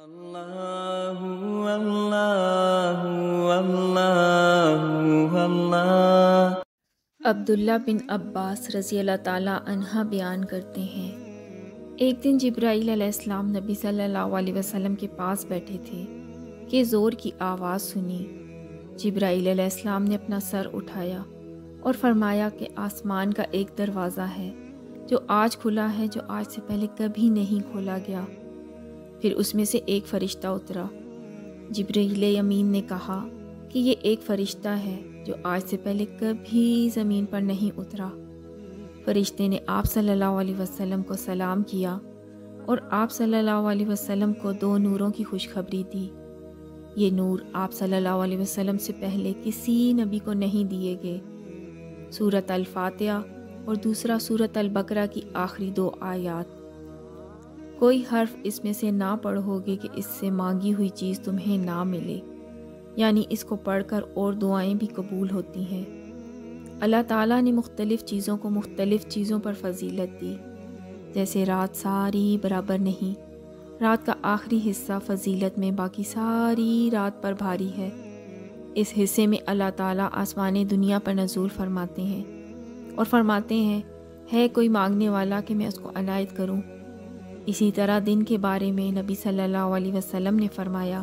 اللہ اللہ اللہ اللہ۔ عبداللہ بن عباس رضی اللہ تعالیٰ عنہ بیان کرتے ہیں، ایک دن جبرائیل علیہ السلام نبی صلی اللہ علیہ وسلم کے پاس بیٹھے تھے کہ زور کی آواز سنی۔ جبرائیل علیہ السلام نے اپنا سر اٹھایا اور فرمایا کہ آسمان کا ایک دروازہ ہے جو آج کھلا ہے، جو آج سے پہلے کبھی نہیں کھولا گیا۔ پھر اس میں سے ایک فرشتہ اترا۔ جبرائیل امین نے کہا کہ یہ ایک فرشتہ ہے جو آج سے پہلے کبھی زمین پر نہیں اترا۔ فرشتے نے آپ صلی اللہ علیہ وسلم کو سلام کیا اور آپ صلی اللہ علیہ وسلم کو 2 نوروں کی خوشخبری دی۔ یہ نور آپ صلی اللہ علیہ وسلم سے پہلے کسی نبی کو نہیں دیے گئے۔ سورۃ الفاتحہ اور دوسرا سورۃ البقرہ کی آخری 2 آیات۔ کوئی حرف اس میں سے نہ پڑھو گے کہ اس سے مانگی ہوئی چیز تمہیں نہ ملے، یعنی اس کو پڑھ کر اور دعائیں بھی قبول ہوتی ہیں۔ اللہ تعالیٰ نے مختلف چیزوں کو مختلف چیزوں پر فضیلت دی، جیسے رات ساری برابر نہیں، رات کا آخری حصہ فضیلت میں باقی ساری رات پر بھاری ہے۔ اس حصے میں اللہ تعالیٰ آسمان دنیا پر نزول فرماتے ہیں اور فرماتے ہیں، ہے کوئی مانگنے والا کہ میں اس کو عنایت کروں۔ اسی طرح دن کے بارے میں نبی صلی اللہ علیہ وسلم نے فرمایا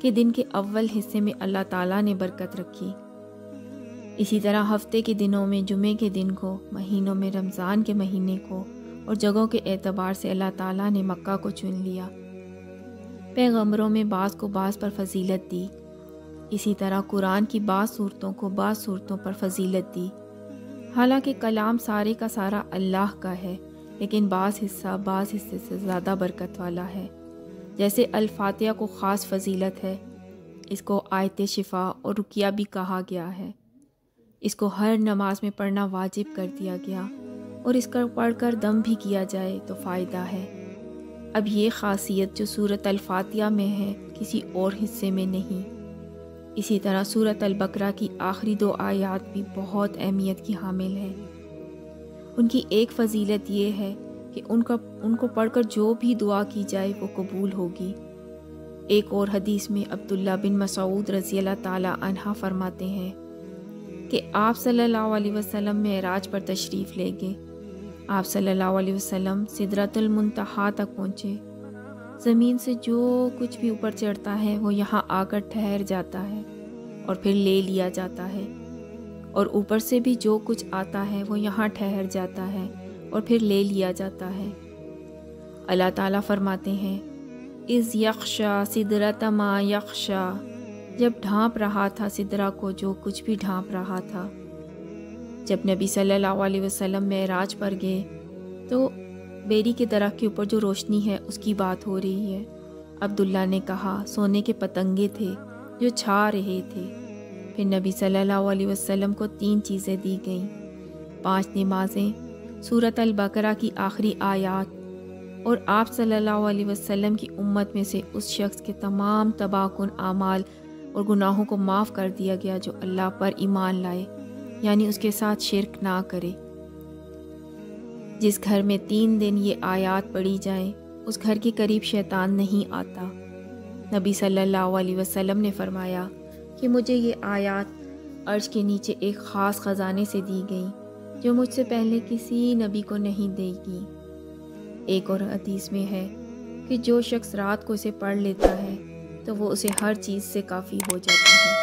کہ دن کے اول حصے میں اللہ تعالیٰ نے برکت رکھی۔ اسی طرح ہفتے کے دنوں میں جمعے کے دن کو، مہینوں میں رمضان کے مہینے کو اور جگہوں کے اعتبار سے اللہ تعالیٰ نے مکہ کو چن لیا۔ پیغمبروں میں بعض کو بعض پر فضیلت دی۔ اسی طرح قرآن کی بعض صورتوں کو بعض صورتوں پر فضیلت دی۔ حالانکہ کلام سارے کا سارا اللہ کا ہے، لیکن بعض حصے سے زیادہ برکت والا ہے۔ جیسے الفاتحہ کو خاص فضیلت ہے، اس کو آیت شفا اور رقیہ بھی کہا گیا ہے۔ اس کو ہر نماز میں پڑھنا واجب کر دیا گیا، اور اس کا پڑھ کر دم بھی کیا جائے تو فائدہ ہے۔ اب یہ خاصیت جو سورۃ الفاتحہ میں ہے، کسی اور حصے میں نہیں۔ اسی طرح سورۃ البقرہ کی آخری 2 آیات بھی بہت اہمیت کی حامل ہے۔ ان کی ایک فضیلت یہ ہے کہ ان کو پڑھ کر جو بھی دعا کی جائے وہ قبول ہوگی۔ ایک اور حدیث میں عبداللہ بن مسعود رضی اللہ تعالیٰ عنہ فرماتے ہیں کہ آپ صلی اللہ علیہ وسلم معراج پر تشریف لے گئے۔ آپ صلی اللہ علیہ وسلم سدرۃ المنتہا تک پہنچے۔ زمین سے جو کچھ بھی اوپر چڑھتا ہے وہ یہاں آ کر ٹھہر جاتا ہے اور پھر لے لیا جاتا ہے، اور اوپر سے بھی جو کچھ آتا ہے وہ یہاں ٹھہر جاتا ہے اور پھر لے لیا جاتا ہے۔ اللہ تعالیٰ فرماتے ہیں، اذ یغشا سدرۃ ما یغشا، جب ڈھانپ رہا تھا سدرہ کو جو کچھ بھی ڈھانپ رہا تھا۔ جب نبی صلی اللہ علیہ وسلم معراج پر گئے تو بیری کے درخت کے اوپر جو روشنی ہے اس کی بات ہو رہی ہے۔ عبداللہ نے کہا سونے کے پتنگے تھے جو چھا رہے تھے۔ پھر نبی صلی اللہ علیہ وسلم کو 3 چیزیں دی گئیں، 5 نمازیں، سورۃ البقرہ کی آخری آیات، اور آپ صلی اللہ علیہ وسلم کی امت میں سے اس شخص کے تمام تباہ کن اعمال اور گناہوں کو معاف کر دیا گیا جو اللہ پر ایمان لائے، یعنی اس کے ساتھ شرک نہ کرے۔ جس گھر میں 3 دن یہ آیات پڑھی جائیں اس گھر کے قریب شیطان نہیں آتا۔ نبی صلی اللہ علیہ وسلم نے فرمایا کہ مجھے یہ آیات عرش کے نیچے ایک خاص خزانے سے دی گئیں جو مجھ سے پہلے کسی نبی کو نہیں دی گی۔ ایک اور حدیث میں ہے کہ جو شخص رات کو اسے پڑھ لیتا ہے تو وہ اسے ہر چیز سے کافی ہو جاتی ہے۔